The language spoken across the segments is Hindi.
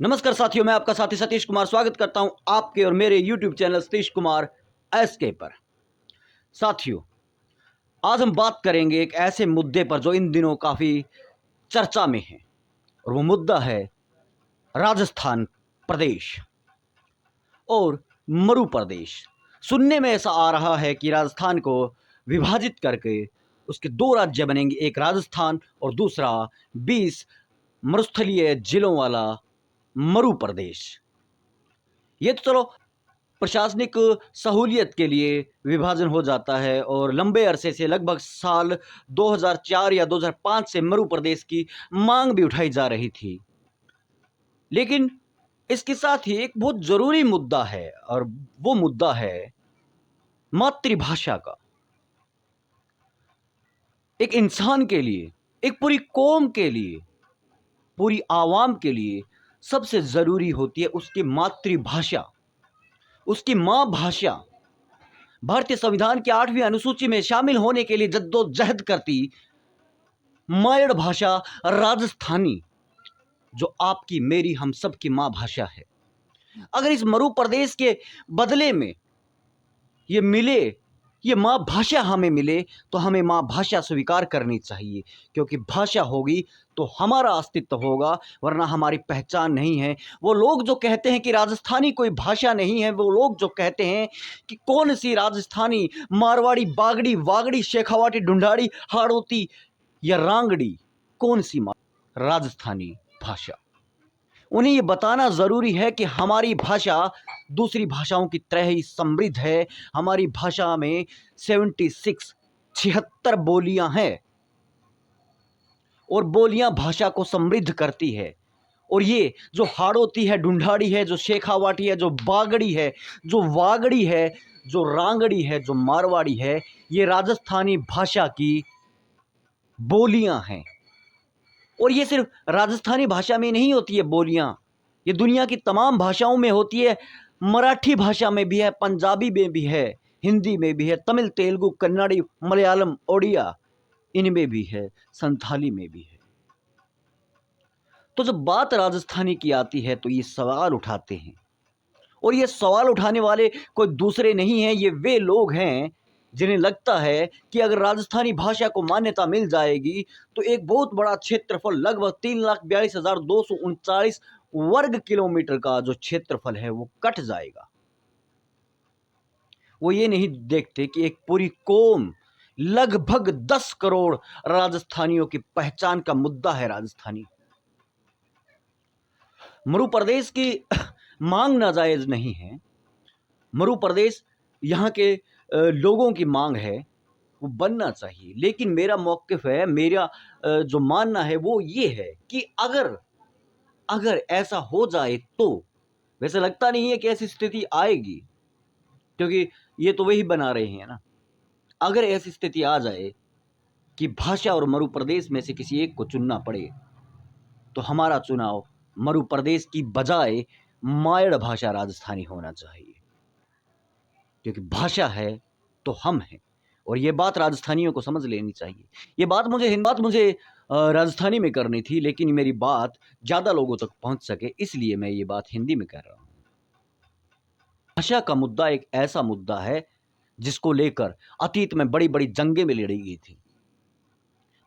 नमस्कार साथियों, मैं आपका साथी सतीश कुमार स्वागत करता हूं आपके और मेरे YouTube channel Satish Kumar SK पर। साथियों, आज हम बात करेंगे एक ऐसे मुद्दे पर जो इन दिनों काफ़ी चर्चा में है और वो मुद्दा है राजस्थान प्रदेश और मरु प्रदेश। सुनने में ऐसा आ रहा है कि राजस्थान को विभाजित करके उसके दो राज्य बनेंगे, एक राजस्थान और दूसरा 20 मरुस्थलीय जिलों वाला मरु प्रदेश। ये तो चलो प्रशासनिक सहूलियत के लिए विभाजन हो जाता है और लंबे अरसे से लगभग साल 2004 या 2005 से मरु प्रदेश की मांग भी उठाई जा रही थी। लेकिन इसके साथ ही एक बहुत जरूरी मुद्दा है और वो मुद्दा है मातृभाषा का। एक इंसान के लिए, एक पूरी कौम के लिए, पूरी आवाम के लिए सबसे जरूरी होती है उसकी मातृभाषा, उसकी माँ भाषा। भारतीय संविधान की 8वीं अनुसूची में शामिल होने के लिए जद्दोजहद करती मायड़ भाषा राजस्थानी, जो आपकी मेरी हम सब की माँ भाषा है। अगर इस मरु प्रदेश के बदले में ये मिले, ये माँ भाषा हमें मिले, तो हमें माँ भाषा स्वीकार करनी चाहिए, क्योंकि भाषा होगी तो हमारा अस्तित्व होगा, वरना हमारी पहचान नहीं है। वो लोग जो कहते हैं कि राजस्थानी कोई भाषा नहीं है, वो लोग जो कहते हैं कि कौन सी राजस्थानी, मारवाड़ी, बागड़ी, वागड़ी, शेखावाटी, ढूंढाड़ी, हाड़ौती या रांगड़ी, कौन सी राजस्थानी भाषा। उन्हें ये बताना ज़रूरी है कि हमारी भाषा दूसरी भाषाओं की तरह ही समृद्ध है। हमारी भाषा में 76 बोलियां हैं और बोलियां भाषा को समृद्ध करती है। और ये जो हाड़ौती है, ढूंढाड़ी है, जो शेखावाटी है, जो बागड़ी है, जो वागड़ी है, जो रांगड़ी है, जो मारवाड़ी है, ये राजस्थानी भाषा की बोलियां हैं। और ये सिर्फ राजस्थानी भाषा में नहीं होती है बोलियां, ये दुनिया की तमाम भाषाओं में होती है। मराठी भाषा में भी है, पंजाबी में भी है, हिंदी में भी है, तमिल, तेलुगु, कन्नड़ी, मलयालम, ओडिया, इनमें भी है, संथाली में भी है। तो जब बात राजस्थानी की आती है तो ये सवाल उठाते हैं, और ये सवाल उठाने वाले कोई दूसरे नहीं हैं, ये वे लोग हैं जिन्हें लगता है कि अगर राजस्थानी भाषा को मान्यता मिल जाएगी तो एक बहुत बड़ा क्षेत्रफल, लगभग 3,42,239 वर्ग किलोमीटर का जो क्षेत्रफल है वो कट जाएगा। वो ये नहीं देखते कि एक पूरी कौम, लगभग 10 करोड़ राजस्थानियों की पहचान का मुद्दा है राजस्थानी। मरु प्रदेश की मांग नाजायज नहीं है। मरु प्रदेश यहाँ के लोगों की मांग है, वो बनना चाहिए। लेकिन मेरा मौक़िफ़ है, मेरा जो मानना है वो ये है कि अगर ऐसा हो जाए तो, वैसे लगता नहीं है कि ऐसी स्थिति आएगी, क्योंकि ये तो वही बना रहे हैं ना। अगर ऐसी स्थिति आ जाए कि भाषा और मरु प्रदेश में से किसी एक को चुनना पड़े, तो हमारा चुनाव मरु प्रदेश की बजाय मायड़ भाषा राजस्थानी होना चाहिए, क्योंकि भाषा है तो हम हैं। और ये बात राजस्थानियों को समझ लेनी चाहिए। ये बात मुझे राजस्थानी में करनी थी, लेकिन मेरी बात ज़्यादा लोगों तक पहुंच सके, इसलिए मैं ये बात हिंदी में कर रहा हूँ। भाषा का मुद्दा एक ऐसा मुद्दा है जिसको लेकर अतीत में बड़ी बड़ी जंगें भी लड़ी गई थी।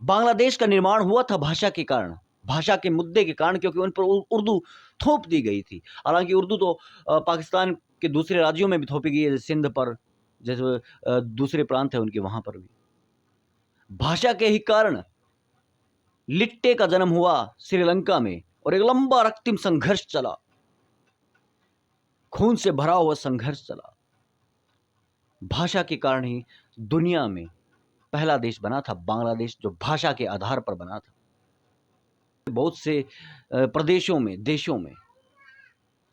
बांग्लादेश का निर्माण हुआ था भाषा के कारण, भाषा के मुद्दे के कारण, क्योंकि उन पर उर्दू थोप दी गई थी। हालांकि उर्दू तो पाकिस्तान के दूसरे राज्यों में भी थोपी गई है, जैसे सिंध पर, जैसे दूसरे प्रांत है उनके, वहां पर भी भाषा के ही कारण लिट्टे का जन्म हुआ श्रीलंका में, और एक लंबा रक्तिम संघर्ष चला, खून से भरा हुआ संघर्ष चला। भाषा के कारण ही दुनिया में पहला देश बना था बांग्लादेश, जो भाषा के आधार पर बना था। बहुत से प्रदेशों में, देशों में,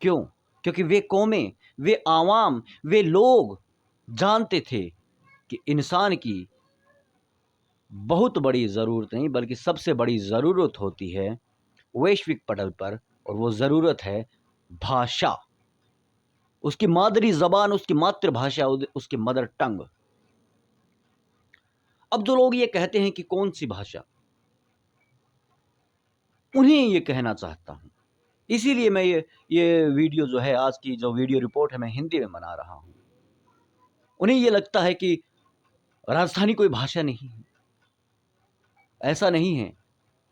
क्यों? क्योंकि वे कौमें, वे आवाम, वे लोग जानते थे कि इंसान की बहुत बड़ी ज़रूरत नहीं, बल्कि सबसे बड़ी ज़रूरत होती है वैश्विक पटल पर, और वो ज़रूरत है भाषा, उसकी मादरी ज़बान, उसकी मातृभाषा, उसकी मदर टंग। अब जो लोग ये कहते हैं कि कौन सी भाषा, उन्हें ये कहना चाहता हूँ, इसीलिए मैं ये वीडियो जो है, आज की जो वीडियो रिपोर्ट है, मैं हिंदी में बना रहा हूँ। उन्हें ये लगता है कि राजस्थानी कोई भाषा नहीं है, ऐसा नहीं है।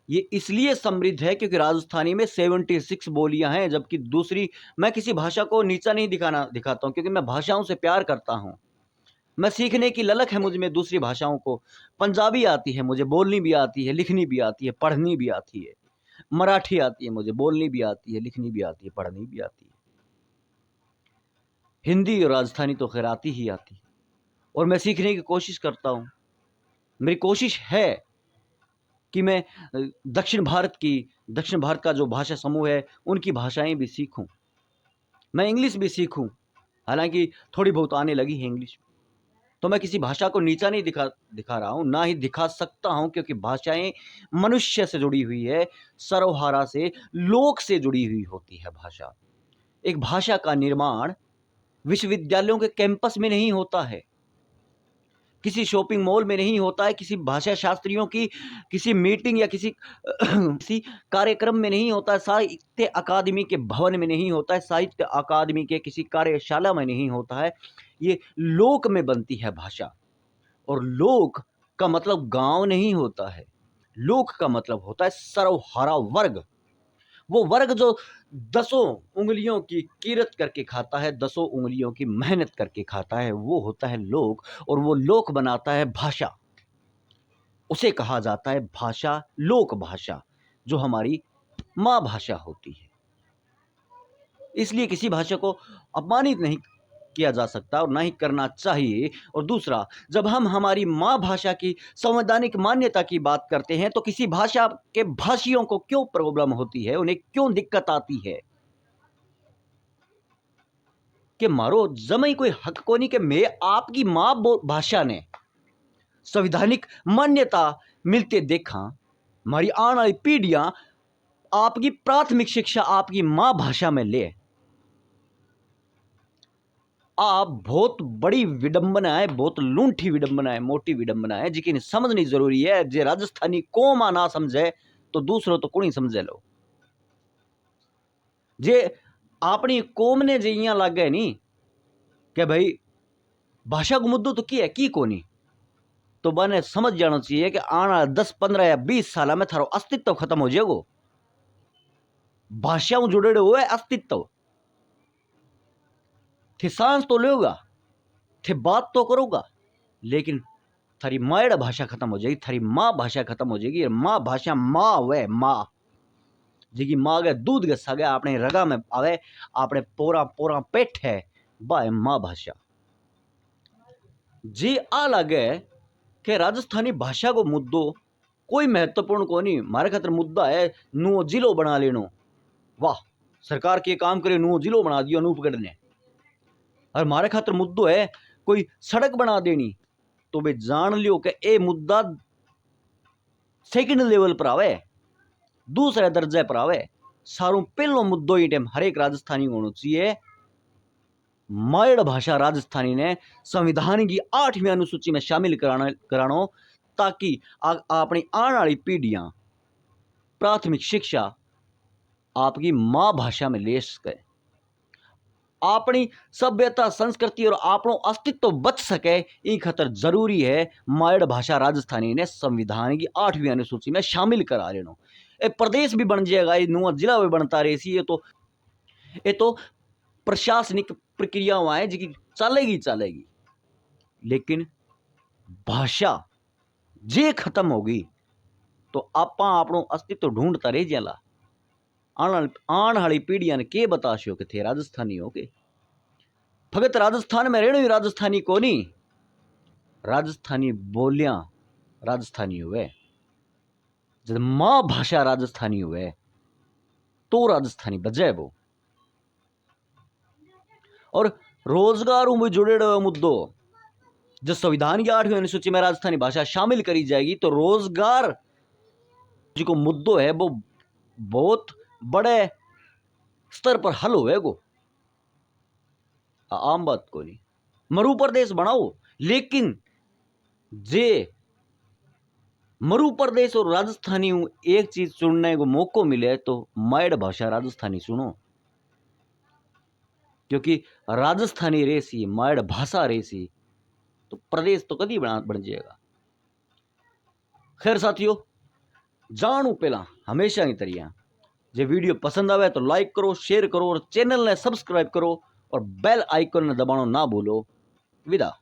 ये इसलिए समृद्ध है क्योंकि राजस्थानी में 76 बोलियां हैं, जबकि दूसरी, मैं किसी भाषा को नीचा नहीं दिखाता हूँ, क्योंकि मैं भाषाओं से प्यार करता हूँ। मैं सीखने की ललक है मुझ में दूसरी भाषाओं को। पंजाबी आती है मुझे, बोलनी भी आती है, लिखनी भी आती है, पढ़नी भी आती है। मराठी आती है मुझे, बोलनी भी आती है, लिखनी भी आती है, पढ़नी भी आती है। हिंदी और राजस्थानी तो खैर आती ही आती है, और मैं सीखने की कोशिश करता हूँ। मेरी कोशिश है कि मैं दक्षिण भारत का जो भाषा समूह है, उनकी भाषाएं भी सीखूं। मैं इंग्लिश भी सीखूं, हालांकि थोड़ी बहुत आने लगी है इंग्लिश। तो मैं किसी भाषा को नीचा नहीं दिखा रहा हूं, ना ही दिखा सकता हूं, क्योंकि भाषाएं मनुष्य से जुड़ी हुई है, सर्वहारा से, लोक से जुड़ी हुई होती है भाषा। एक भाषा का निर्माण विश्वविद्यालयों के कैंपस में नहीं होता है, किसी शॉपिंग मॉल में नहीं होता है, किसी भाषा शास्त्रियों की किसी मीटिंग या किसी किसी कार्यक्रम में नहीं होता है, साहित्य अकादमी के भवन में नहीं होता है, साहित्य अकादमी के किसी कार्यशाला में नहीं होता है। ये लोक में बनती है भाषा। और लोक का मतलब गांव नहीं होता है, लोक का मतलब होता है सर्वहारा वर्ग। वो वर्ग जो 10 उंगलियों की किरत करके खाता है, 10 उंगलियों की मेहनत करके खाता है, वो होता है लोक। और वो लोक बनाता है भाषा। उसे कहा जाता है भाषा, लोक भाषा, जो हमारी माँ भाषा होती है। इसलिए किसी भाषा को अपमानित नहीं किया जा सकता, और ना ही करना चाहिए। और दूसरा, जब हम हमारी माँ भाषा की संवैधानिक मान्यता की बात करते हैं, तो किसी भाषा के भाषियों को क्यों प्रॉब्लम होती है, उन्हें क्यों दिक्कत आती है कि मारो जमाई कोई हक को नहीं कि मैं आपकी माँ भाषा ने संवैधानिक मान्यता मिलते देखा, हमारी आने वाली पीढ़ियां आपकी प्राथमिक शिक्षा आपकी माँ भाषा में ले। आप बहुत बड़ी विडंबना है, बहुत लूंठी विडंबना है, मोटी विडंबना है, जिकी समझनी जरूरी है। जे राजस्थानी कोमा ना समझे तो दूसरों तो कोनी समझे लो। जे अपनी कोम ने जे इं लागे नी कि भाई भाषा को मुद्दो तो की है की कोनी, तो बने समझ जाना चाहिए कि आना 10, 15 या 20 साल में थारो अस्तित्व खत्म हो जाएगो। भाषाओं जुड़े हुए अस्तित्व थे, सांस तो लेगा, थे बात तो करोगा, लेकिन थारी मायड़ भाषा खत्म हो जाएगी, थारी माँ भाषा खत्म हो जाएगी। माँ भाषा माँ वे माँ जी माँ गए दूध के सगे अपने रगा में आवे, अपने पोरा पोरा पेट है, बा माँ भाषा। जी आ लगे कि राजस्थानी भाषा को मुद्दो कोई महत्वपूर्ण को नहीं, मारे खातर मुद्दा है नुओ जिलो बना लेनो। वाह, सरकार के काम करे, नुओ जिलो बना दियो अनूपगढ़ ने। और मारे खातर मुद्दो है कोई सड़क बना देनी, तो वे जान लियो कि ए मुद्दा सेकंड लेवल पर आवे, दूसरे दर्जे पर आवे। सारों पहलो मुद्दो ही टाइम हर एक राजस्थानी होना चाहिए मायड़ भाषा राजस्थानी ने संविधान की 8वीं अनुसूची में शामिल करानो, ताकि अपनी आने वाली पीढ़ियां प्राथमिक शिक्षा आपकी माँ भाषा में ले सके, अपनी सभ्यता संस्कृति और अपनो अस्तित्व बच सके। इन खतर जरूरी है मायड़ भाषा राजस्थानी ने संविधान की 8वीं अनुसूची में शामिल करा लेनो। ए प्रदेश भी बन जाएगा, ये नुआ जिला भी बनता रहे, ये तो प्रशासनिक प्रक्रियाएं हैं जी चलेगी, लेकिन भाषा जे खत्म होगी तो आपा अपनो अस्तित्व ढूंढता रह जाला। आने वाली पीढ़ियां ने के बताशो कि थे राजस्थानी हो के, भगत राजस्थान में रहने राजस्थानी को नहीं, राजस्थानी बोलियां राजस्थानी हुए, जब माँ भाषा राजस्थानी हुए तो राजस्थानी बजाय वो। और रोजगार में जुड़े मुद्दों, जब संविधान की 8वीं अनुसूची में राजस्थानी भाषा शामिल करी जाएगी तो रोजगार जो मुद्दों है वो बहुत बड़े स्तर पर हल होएगो। आम बात को नहीं, मरु प्रदेश बनाओ, लेकिन जे मरु प्रदेश और राजस्थानी एक चीज सुनने को मौको मिले तो मायड़ भाषा राजस्थानी सुनो, क्योंकि राजस्थानी रेसी मायड़ भाषा रेसी तो प्रदेश तो कदी बन जाएगा। खैर साथियों, जानू पहला हमेशा की तरह जो वीडियो पसंद आवे तो लाइक करो, शेयर करो और चैनल ने सब्सक्राइब करो और बेल आइकन ने दबाना ना भूलो। विदा।